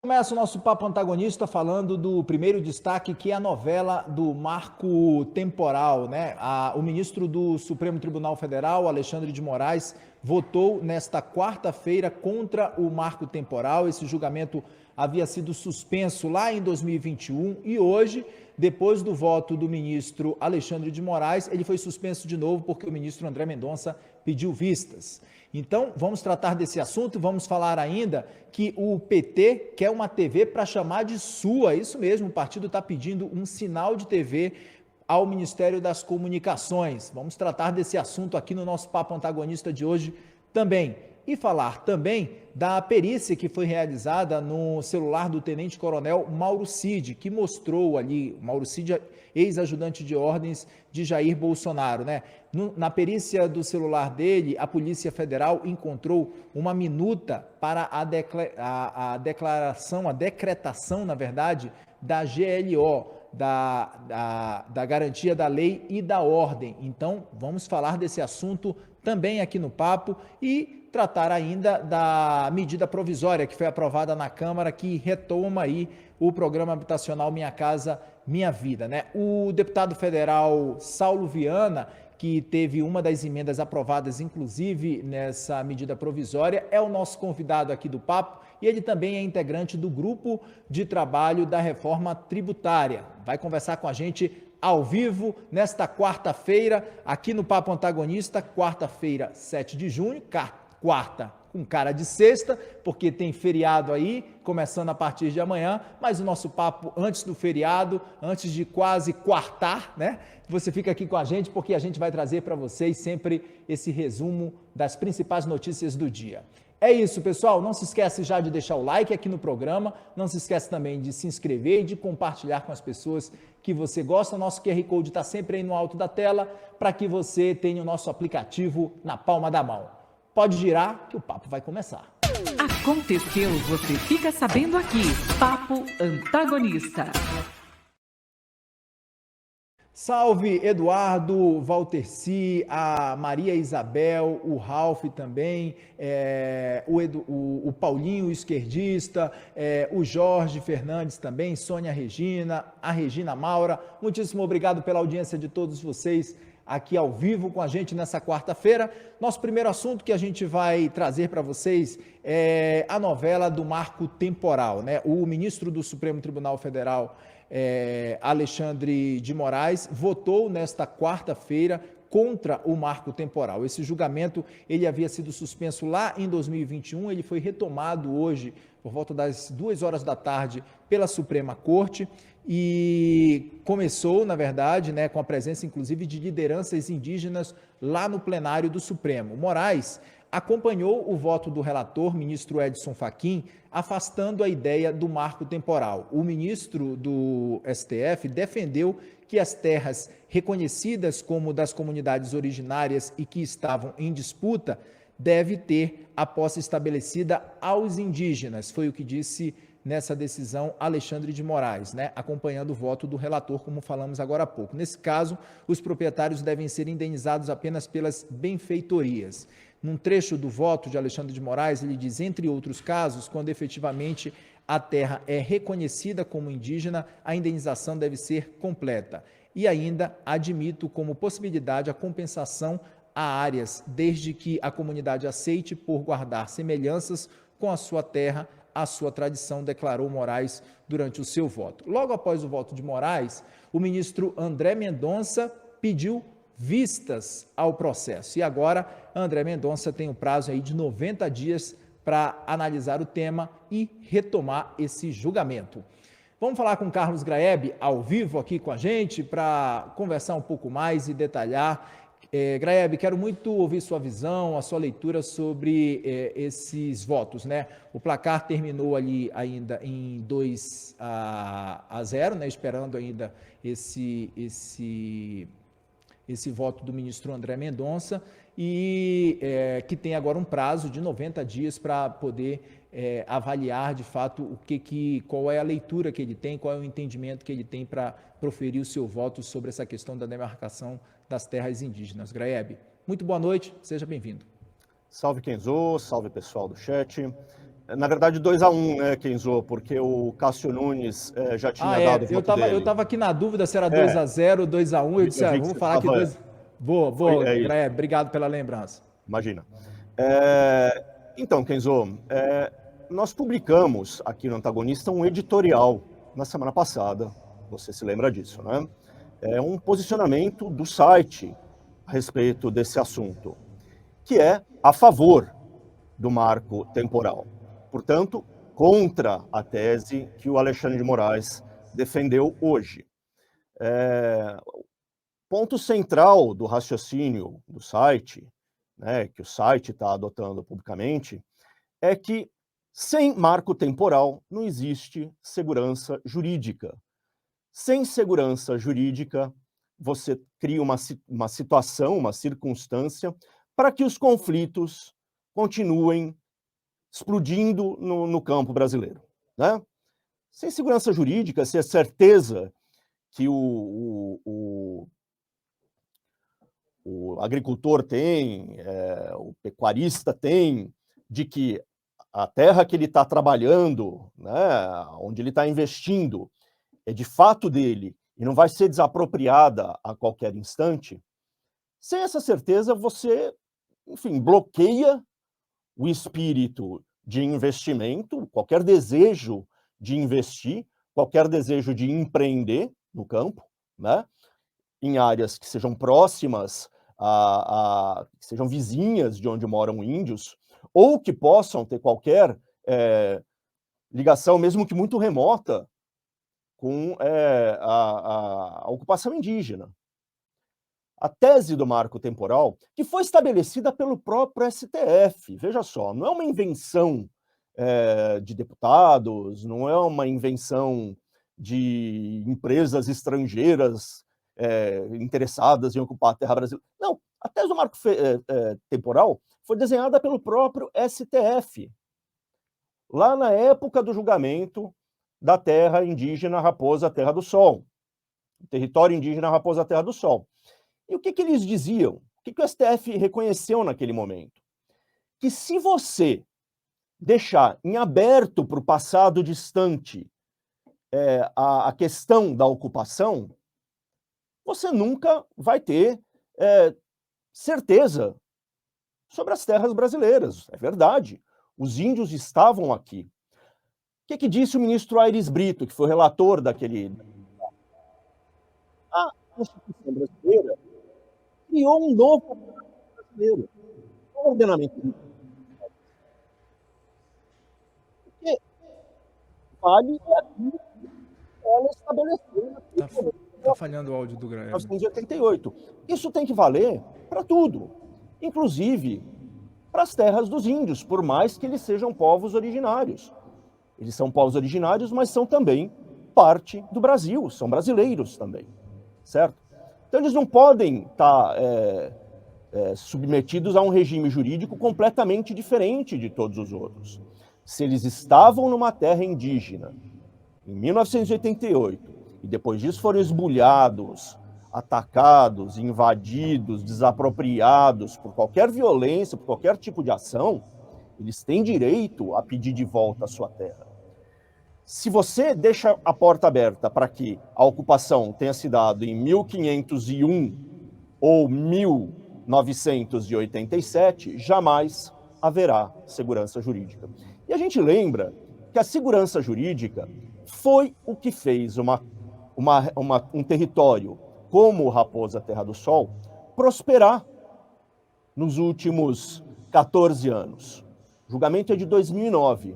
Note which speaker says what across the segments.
Speaker 1: Começa o nosso papo antagonista falando do primeiro destaque, que é a novela do marco temporal, né? O ministro do Supremo Tribunal Federal, Alexandre de Moraes, votou nesta quarta-feira contra o marco temporal. Esse julgamento havia sido suspenso lá em 2021 e hoje, depois do voto do ministro Alexandre de Moraes, ele foi suspenso de novo porque o ministro André Mendonça pediu vistas. Então, vamos tratar desse assunto, vamos falar ainda que o PT quer uma TV para chamar de sua, isso mesmo, o partido está pedindo um sinal de TV ao Ministério das Comunicações. Vamos tratar desse assunto aqui no nosso Papo Antagonista de hoje também. E falar também da perícia que foi realizada no celular do tenente-coronel Mauro Cid, que mostrou ali, Mauro Cid, ex-ajudante de ordens de Jair Bolsonaro, né? Na perícia do celular dele, a Polícia Federal encontrou uma minuta para a decretação, na verdade, da GLO, da garantia da lei e da ordem. Então, vamos falar desse assunto também aqui no Papo e tratar ainda da medida provisória que foi aprovada na Câmara, que retoma aí o programa habitacional Minha Casa Minha Vida, né? O deputado federal Saulo Viana, que teve uma das emendas aprovadas, inclusive, nessa medida provisória, é o nosso convidado aqui do Papo e ele também é integrante do grupo de trabalho da reforma tributária. Vai conversar com a gente ao vivo nesta quarta-feira, aqui no Papo Antagonista, quarta-feira, 7 de junho, quarta com cara de sexta, porque tem feriado aí, começando a partir de amanhã, mas o nosso papo antes do feriado, antes de quase quartar, né? Você fica aqui com a gente, porque a gente vai trazer para vocês sempre esse resumo das principais notícias do dia. É isso, pessoal. Não se esquece já de deixar o like aqui no programa, não se esquece também de se inscrever e de compartilhar com as pessoas que você gosta. O nosso QR Code está sempre aí no alto da tela, para que você tenha o nosso aplicativo na palma da mão. Pode girar que o papo vai começar.
Speaker 2: Aconteceu, você fica sabendo aqui. Papo Antagonista.
Speaker 1: Salve Eduardo, Valterci, a Maria Isabel, o Ralf também, o Paulinho, o esquerdista, o Jorge Fernandes também, Sônia Regina, a Regina Maura. Muitíssimo obrigado pela audiência de todos vocês aqui ao vivo com a gente nessa quarta-feira. Nosso primeiro assunto que a gente vai trazer para vocês é a novela do marco temporal, né? O ministro do Supremo Tribunal Federal, Alexandre de Moraes, votou nesta quarta-feira contra o marco temporal. Esse julgamento, ele havia sido suspenso lá em 2021, ele foi retomado hoje, por volta das 2 horas da tarde, pela Suprema Corte, e começou, na verdade, né, com a presença, inclusive, de lideranças indígenas lá no plenário do Supremo. Moraes acompanhou o voto do relator, ministro Edson Fachin, afastando a ideia do marco temporal. O ministro do STF defendeu que as terras reconhecidas como das comunidades originárias e que estavam em disputa deve ter a posse estabelecida aos indígenas. Foi o que disse nessa decisão Alexandre de Moraes, né, acompanhando o voto do relator, como falamos agora há pouco. Nesse caso, os proprietários devem ser indenizados apenas pelas benfeitorias. Num trecho do voto de Alexandre de Moraes, ele diz, entre outros casos, quando efetivamente a terra é reconhecida como indígena, a indenização deve ser completa. E ainda admito como possibilidade a compensação a áreas, desde que a comunidade aceite por guardar semelhanças com a sua terra, a sua tradição, declarou Moraes durante o seu voto. Logo após o voto de Moraes, o ministro André Mendonça pediu vistas ao processo. E agora, André Mendonça tem um prazo aí de 90 dias para analisar o tema e retomar esse julgamento. Vamos falar com Carlos Graeb, ao vivo aqui com a gente, para conversar um pouco mais e detalhar. Graeb, quero muito ouvir sua visão, a sua leitura sobre esses votos, né? O placar terminou ali ainda em 2-0, né? Esperando ainda esse voto do ministro André Mendonça e que tem agora um prazo de 90 dias para poder avaliar de fato qual é a leitura que ele tem, qual é o entendimento que ele tem para proferir o seu voto sobre essa questão da demarcação das terras indígenas. Graeb, muito boa noite, seja bem-vindo.
Speaker 3: Salve Kenzo, salve pessoal do chat. Na verdade, 2-1, né, Kenzo? Porque o Cássio Nunes já tinha dado o voto dele.
Speaker 1: Eu tava aqui na dúvida se era 2-0, 2-1. Eu disse,
Speaker 3: vi que
Speaker 1: vamos
Speaker 3: você
Speaker 1: falar que
Speaker 3: tava...
Speaker 1: 2... Vou, Graé, obrigado pela lembrança.
Speaker 3: Imagina. Então, Kenzo, nós publicamos aqui no Antagonista um editorial na semana passada, você se lembra disso, né? É um posicionamento do site a respeito desse assunto, que é a favor do marco temporal. Portanto, contra a tese que o Alexandre de Moraes defendeu hoje. Ponto central do raciocínio do site, né, que o site está adotando publicamente, é que sem marco temporal não existe segurança jurídica. Sem segurança jurídica, você cria uma situação, uma circunstância, para que os conflitos continuem explodindo no campo brasileiro, né? Sem segurança jurídica, sem a certeza que o agricultor tem, o pecuarista tem, de que a terra que ele está trabalhando, né, onde ele está investindo, é de fato dele e não vai ser desapropriada a qualquer instante, sem essa certeza você, enfim, bloqueia o espírito de investimento, qualquer desejo de investir, qualquer desejo de empreender no campo, né, em áreas que sejam próximas, que sejam vizinhas de onde moram índios, ou que possam ter qualquer ligação, mesmo que muito remota, com a ocupação indígena. A tese do marco temporal, que foi estabelecida pelo próprio STF, veja só, não é uma invenção de deputados, não é uma invenção de empresas estrangeiras interessadas em ocupar a terra brasileira. Não, a tese do marco temporal foi desenhada pelo próprio STF, lá na época do julgamento da terra indígena Raposa Terra do Sol, território indígena Raposa Terra do Sol. E o que eles diziam? O que o STF reconheceu naquele momento? Que se você deixar em aberto para o passado distante a questão da ocupação, você nunca vai ter certeza sobre as terras brasileiras. É verdade. Os índios estavam aqui. O que disse o ministro Aires Brito, que foi relator daquele... A Constituição brasileira criou um novo brasileiro, um ordenamento que vale aquilo que ela estabeleceu
Speaker 1: Tá falhando o áudio do Graeme.
Speaker 3: 1988. Isso tem que valer para tudo, inclusive para as terras dos índios, por mais que eles sejam povos originários. Eles são povos originários, mas são também parte do Brasil, são brasileiros também, certo? Então eles não podem estar submetidos a um regime jurídico completamente diferente de todos os outros. Se eles estavam numa terra indígena em 1988 e depois disso foram esbulhados, atacados, invadidos, desapropriados por qualquer violência, por qualquer tipo de ação, eles têm direito a pedir de volta a sua terra. Se você deixa a porta aberta para que a ocupação tenha se dado em 1501 ou 1987, jamais haverá segurança jurídica. E a gente lembra que a segurança jurídica foi o que fez um território como Raposa Terra do Sol prosperar nos últimos 14 anos. O julgamento é de 2009.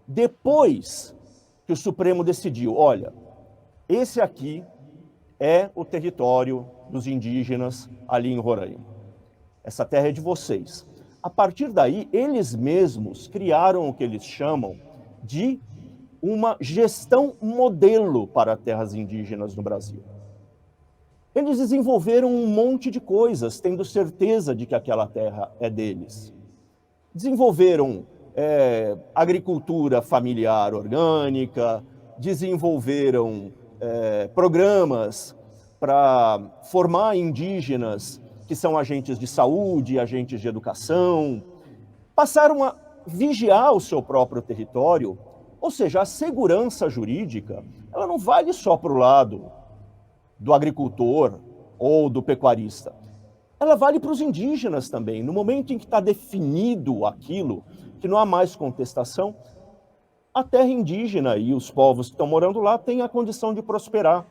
Speaker 3: Depois que o Supremo decidiu, olha, esse aqui é o território dos indígenas ali em Roraima. Essa terra é de vocês. A partir daí, eles mesmos criaram o que eles chamam de uma gestão modelo para terras indígenas no Brasil. Eles desenvolveram um monte de coisas, tendo certeza de que aquela terra é deles. Desenvolveram agricultura familiar orgânica, desenvolveram programas para formar indígenas que são agentes de saúde, agentes de educação, passaram a vigiar o seu próprio território, ou seja, a segurança jurídica, ela não vale só para o lado do agricultor ou do pecuarista. Ela vale para os indígenas também. No momento em que está definido aquilo, que não há mais contestação, a terra indígena e os povos que estão morando lá têm a condição de prosperar.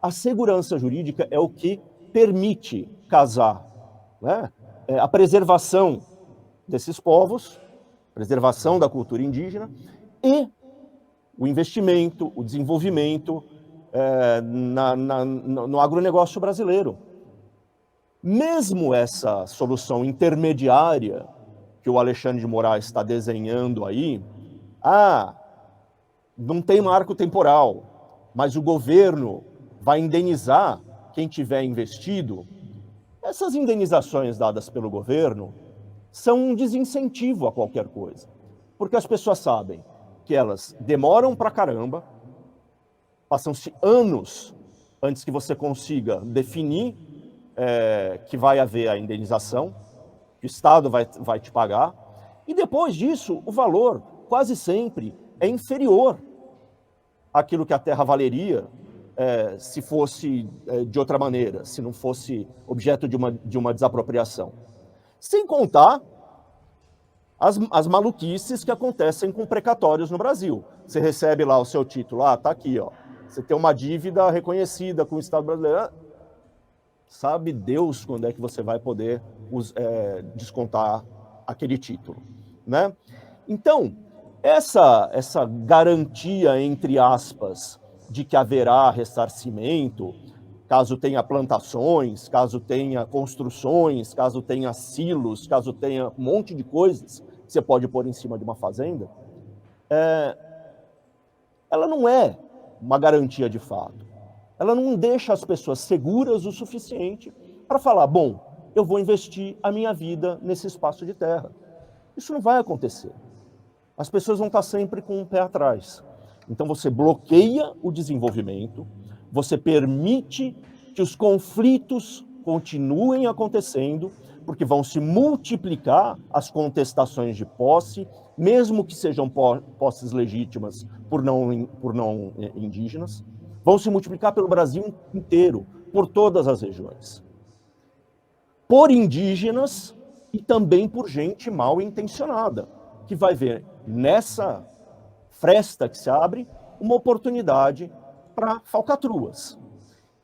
Speaker 3: A segurança jurídica é o que permite casar, né? A preservação desses povos, preservação da cultura indígena e o investimento, o desenvolvimento no agronegócio brasileiro. Mesmo essa solução intermediária que o Alexandre de Moraes está desenhando aí, não tem marco temporal, mas o governo vai indenizar quem tiver investido. Essas indenizações dadas pelo governo são um desincentivo a qualquer coisa, porque as pessoas sabem que elas demoram pra caramba, passam-se anos antes que você consiga definir que vai haver a indenização, que o Estado vai te pagar, e depois disso, o valor quase sempre é inferior àquilo que a terra valeria se fosse de outra maneira, se não fosse objeto de uma desapropriação. Sem contar as maluquices que acontecem com precatórios no Brasil. Você recebe lá o seu título, tá aqui, ó. Você tem uma dívida reconhecida com o Estado brasileiro. Sabe Deus quando é que você vai poder descontar aquele título, né? Então, essa garantia, entre aspas, de que haverá ressarcimento, caso tenha plantações, caso tenha construções, caso tenha silos, caso tenha um monte de coisas que você pode pôr em cima de uma fazenda, ela não é uma garantia de fato. Ela não deixa as pessoas seguras o suficiente para falar, bom, eu vou investir a minha vida nesse espaço de terra. Isso não vai acontecer. As pessoas vão estar sempre com um pé atrás. Então você bloqueia o desenvolvimento, você permite que os conflitos continuem acontecendo, porque vão se multiplicar as contestações de posse, mesmo que sejam posses legítimas por não indígenas, vão se multiplicar pelo Brasil inteiro, por todas as regiões. Por indígenas e também por gente mal intencionada, que vai ver nessa fresta que se abre uma oportunidade para falcatruas.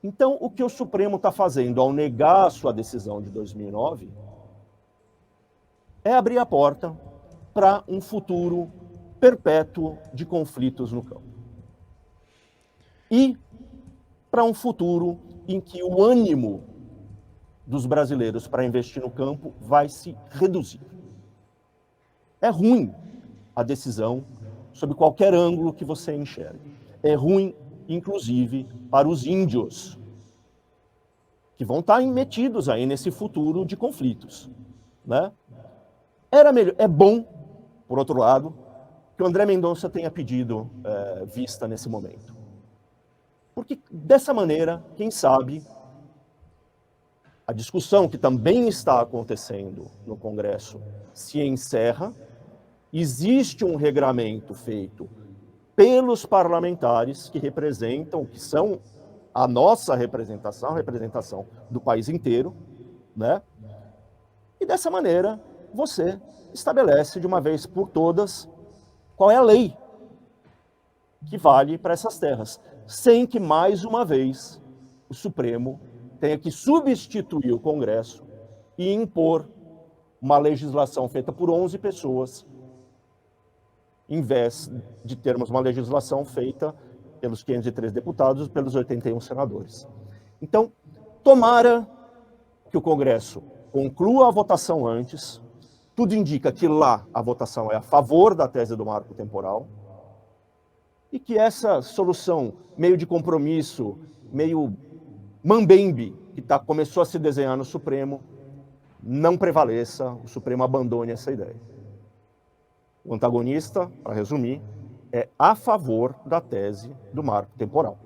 Speaker 3: Então, o que o Supremo está fazendo ao negar a sua decisão de 2009 é abrir a porta para um futuro perpétuo de conflitos no campo. E para um futuro em que o ânimo dos brasileiros para investir no campo vai se reduzir. É ruim a decisão sob qualquer ângulo que você enxergue. É ruim, inclusive, para os índios, que vão estar metidos aí nesse futuro de conflitos, né? É bom, por outro lado, que o André Mendonça tenha pedido vista nesse momento. Porque, dessa maneira, quem sabe, a discussão que também está acontecendo no Congresso se encerra, existe um regramento feito pelos parlamentares que representam, que são a nossa representação, a representação do país inteiro, né? E dessa maneira, você estabelece de uma vez por todas qual é a lei que vale para essas terras, sem que, mais uma vez, o Supremo tenha que substituir o Congresso e impor uma legislação feita por 11 pessoas, em vez de termos uma legislação feita pelos 503 deputados e pelos 81 senadores. Então, tomara que o Congresso conclua a votação antes. Tudo indica que lá a votação é a favor da tese do marco temporal, e que essa solução meio de compromisso, meio mambembe, que começou a se desenhar no Supremo, não prevaleça, o Supremo abandone essa ideia. O antagonista, para resumir, é a favor da tese do marco temporal.